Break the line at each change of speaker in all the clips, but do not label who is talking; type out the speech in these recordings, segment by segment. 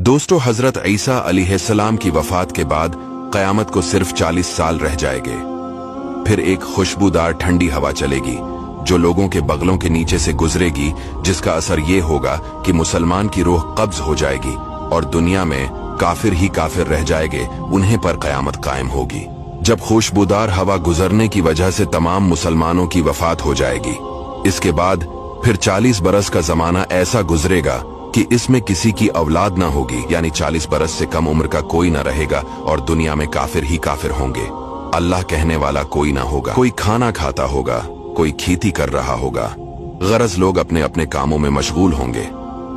दोस्तों, हजरत ईसा अलैहिस्सलाम की वफात के बाद क़यामत को सिर्फ 40 साल रह जाएंगे। फिर एक खुशबूदार ठंडी हवा चलेगी जो लोगों के बगलों के नीचे से गुजरेगी, जिसका असर ये होगा कि मुसलमान की रूह कब्ज हो जाएगी और दुनिया में काफिर ही काफिर रह जाएंगे, उन्हें पर क़यामत कायम होगी। जब खुशबूदार हवा गुजरने की वजह से तमाम मुसलमानों की वफात हो जाएगी, इसके बाद फिर 40 बरस का जमाना ऐसा गुजरेगा कि इसमें किसी की औलाद ना होगी, यानी 40 बरस से कम उम्र का कोई ना रहेगा और दुनिया में काफिर ही काफिर होंगे। अल्लाह कहने वाला कोई ना होगा। कोई खाना खाता होगा, कोई खेती कर रहा होगा, गरज लोग अपने अपने कामों में मशगूल होंगे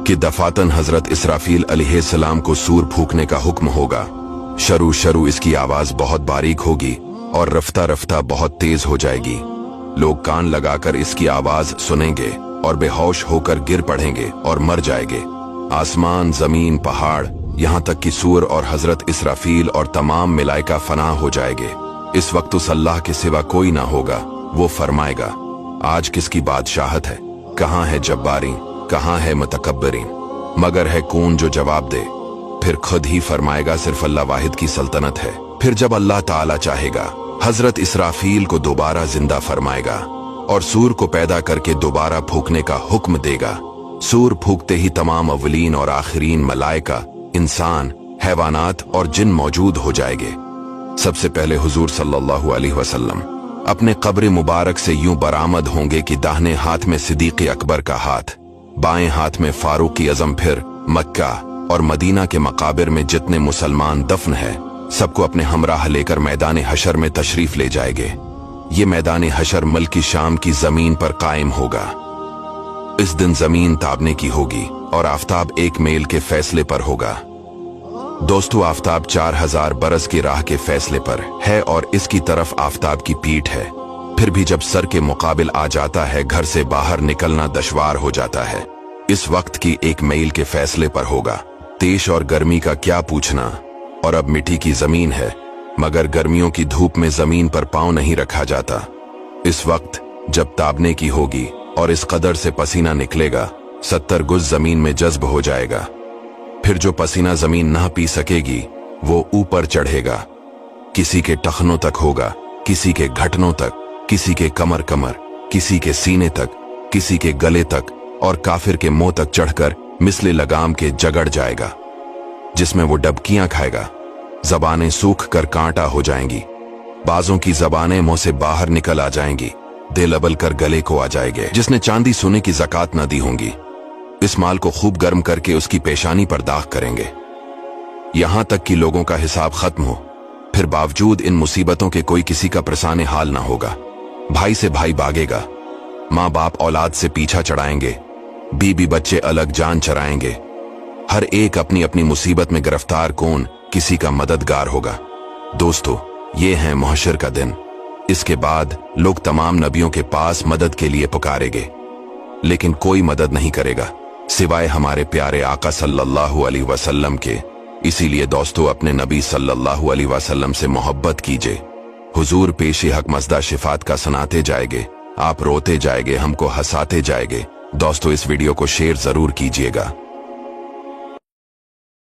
कि दफातन हजरत इसराफील अलैहिस्सलाम को सूर फूंकने का हुक्म होगा। शरू शरू इसकी आवाज बहुत बारीक होगी और रफ्ता रफ्ता बहुत तेज हो जाएगी। लोग कान लगाकर इसकी आवाज सुनेंगे और बेहोश होकर गिर पड़ेंगे और मर जाएंगे। आसमान, जमीन, पहाड़, यहाँ तक कि सूर और हजरत इसराफील और तमाम मलाइका फना हो जाएंगे। इस वक्त उस अल्लाह के सिवा कोई ना होगा। वो फरमाएगा, आज किसकी बादशाहत है? कहाँ है जब्बारी, कहाँ है मुतकब्बरीन? मगर है कौन जो जवाब दे? फिर खुद ही फरमाएगा, सिर्फ अल्लाह वाहिद की सल्तनत है। फिर जब अल्लाह ताला चाहेगा, हजरत इसराफील को दोबारा जिंदा फरमाएगा और सूर को पैदा करके दोबारा फूंकने का हुक्म देगा। सूर फूंकते ही तमाम अव्वलीन और आखिरीन मलाइका, इंसान, हैवानात और जिन मौजूद हो जाएंगे। सबसे पहले हुजूर सल्लल्लाहु अलैहि वसल्लम अपने कब्र मुबारक से यूं बरामद होंगे कि दाहिने हाथ में सिद्दीक़ अकबर का हाथ, बाएं हाथ में फारूक आज़म। फिर मक्का और मदीना के मकाबिर में जितने मुसलमान दफन है, सबको अपने हमराह लेकर मैदान हशर में तशरीफ ले जाएंगे। ये मैदान हशर मुल्क शाम की जमीन पर कायम होगा। इस दिन जमीन ताबने की होगी और आफताब एक मेल के फैसले पर होगा। दोस्तों, आफताब 4000 बरस की राह के फैसले पर है और इसकी तरफ आफताब की पीठ है। फिर भी जब सर के मुकाबिल आ जाता है, घर से बाहर निकलना दुश्वार हो जाता है। इस वक्त की एक मील के फैसले पर होगा। तेज और गर्मी का क्या पूछना, और अब मिट्टी की जमीन है, मगर गर्मियों की धूप में जमीन पर पांव नहीं रखा जाता। इस वक्त जब ताबने की होगी और इस कदर से पसीना निकलेगा, 70 गुज जमीन में जज्ब हो जाएगा। फिर जो पसीना जमीन ना पी सकेगी, वो ऊपर चढ़ेगा। किसी के टखनों तक होगा, किसी के घटनों तक, किसी के कमर कमर, किसी के सीने तक, किसी के गले तक और काफिर के मुंह तक चढ़कर मिसले लगाम के जगड़ जाएगा, जिसमें वो डबकियां खाएगा। जबानें सूख कर कांटा हो जाएंगी, बाजों की जबानें मुंह से बाहर निकल आ जाएंगी, दिल अबल कर गले को आ जाएंगे। जिसने चांदी सोने की ज़कात न दी होंगी, इस माल को खूब गर्म करके उसकी पेशानी पर दाग करेंगे, यहां तक कि लोगों का हिसाब खत्म हो। फिर बावजूद इन मुसीबतों के कोई किसी का प्रसाने हाल ना होगा। भाई से भाई भागेगा, माँ बाप औलाद से पीछा चढ़ाएंगे, बीबी बच्चे अलग जान चराएंगे। हर एक अपनी अपनी मुसीबत में गिरफ्तार, कौन किसी का मददगार होगा। दोस्तों, ये है महशर का दिन। इसके बाद लोग तमाम नबियों के पास मदद के लिए पुकारेंगे, लेकिन कोई मदद नहीं करेगा सिवाय हमारे प्यारे आका सल्लल्लाहु अलैहि वसल्लम के। इसीलिए दोस्तों, अपने नबी सल्लल्लाहु अलैहि वसल्लम से मोहब्बत कीजिए। हुजूर पेशे हक मज़दा शिफात का सुनाते जाएंगे, आप रोते जाएंगे, हमको हंसाते जाएंगे। दोस्तों, इस वीडियो को शेयर जरूर कीजिएगा।